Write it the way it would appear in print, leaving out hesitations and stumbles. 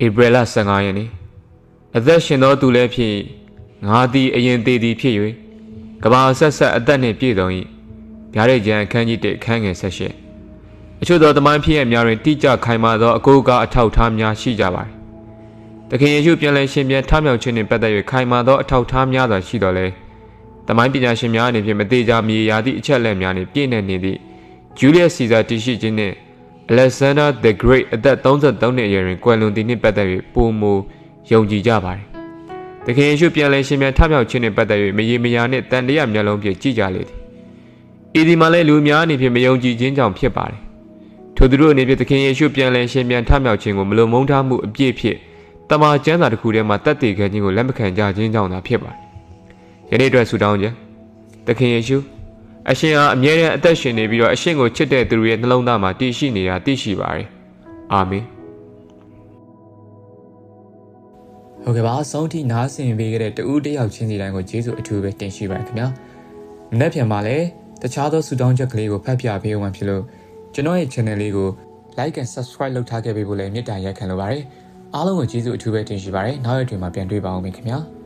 April 15 ရက်နေ့အသက်ရှင်သောသူလည်းဖြစ်ငါသည်အရင်သေးသည်ဖြစ်၍ကဘာဆက်ဆက်အသက်နှင့်ပြည့်စုံ၏ဗျာဒိတ်ကျမ်းအခန်းကြီး1အခန်းငယ်18အချို့သောတမန်ဖြစ်ရများတွင်တိကျခိုင်မာသောအကိုးကားအထောက်ထားများရှိကြပါသည်သခင်ယေရှုပြန်လည်ရှင်ပြန်ထမြောက်ခြင်းနှင့်ပတ်သက်၍ခိုင်မာသောအထောက်ထားများစွာရှိတော်လဲတမန်ပညာရှင်များအနေဖြင့်မသေးကြမီရာသည့်အချက်အလက်များနှင့်ပြည့်နေသည့်ဂျူလီယက်စီဇာတည်ရှိခြင်းနှင့်Alexander the Great အသက်33နှစ်အရွယ်တွင်ကွယ်လွန်သည်နှင့်ပတ်သက်၍ပုံမူယုံကြည်ကြပါသည်။တခင်ယေရှုပြန်လည်ရှင်ပြန်ထမြောက်ခြင်းနှင့်ပတ်သက်၍မရေမရာနှင့်တန်တရားမျက်လုံးဖြင့်ကြည်ကြလေသည်။ဤဒီမှာလည်းလူများအနေဖြင့်မယုံကြည်ခြင်းကြောင့်ဖြစ်ပါသည်။ထိုသူတို့အနေဖြင့်တခင်ယေရှုပြန်လည်ရှင်ပြန်ထမြောက်ခြင်းကိုမလိုမုန်းထားမှုအပြည့်ဖြင့်တမန်ကျမ်းစာတစ်ခုထဲမှာတတ်သိခဲ့ခြင်းကိုလက်မခံကြခြင်းကြောင့်သာဖြစ်ပါသည်။ယနေ့အတွက်ဆုတောင်းခြင်းတခင်ယေရှုအရှင်ဟာအမြဲတမ်းအသက်ရှင်နေပြီးတော့အရှင်ကိုချစ်တဲ့သူတွေရဲ့နှလုံးသားမှာတည်ရှိနေတာသိရှိပါတယ်။အာမင်။ဟုတ်ကဲ့ပါအဆုံးထိနားဆင်ပေးခဲ့တဲ့တဦးတယောက်ချင်းစီတိုင်းကိုယေရှုအထူးပဲတင်ရှိပါတယ်ခင်ဗျာ။မနေ့ပြန်မှာလည်းတခြားသောဆုတောင်းချက်ကလေးကိုဖတ်ပြပေးအောင်ဖြစ်လို့ကျွန်တော်ရဲ့ channel လေးကို like and subscribe လုပ်ထားခဲ့ပေးဖို့လည်းမေတ္တာရက်ခံလိုပါတယ်။အားလုံးကိုယေရှုအထူးပဲတင်ရှိပါတယ်။နောက်ရက်တွေမှာပြန်တွေ့ပါအောင်ခင်ဗျာ။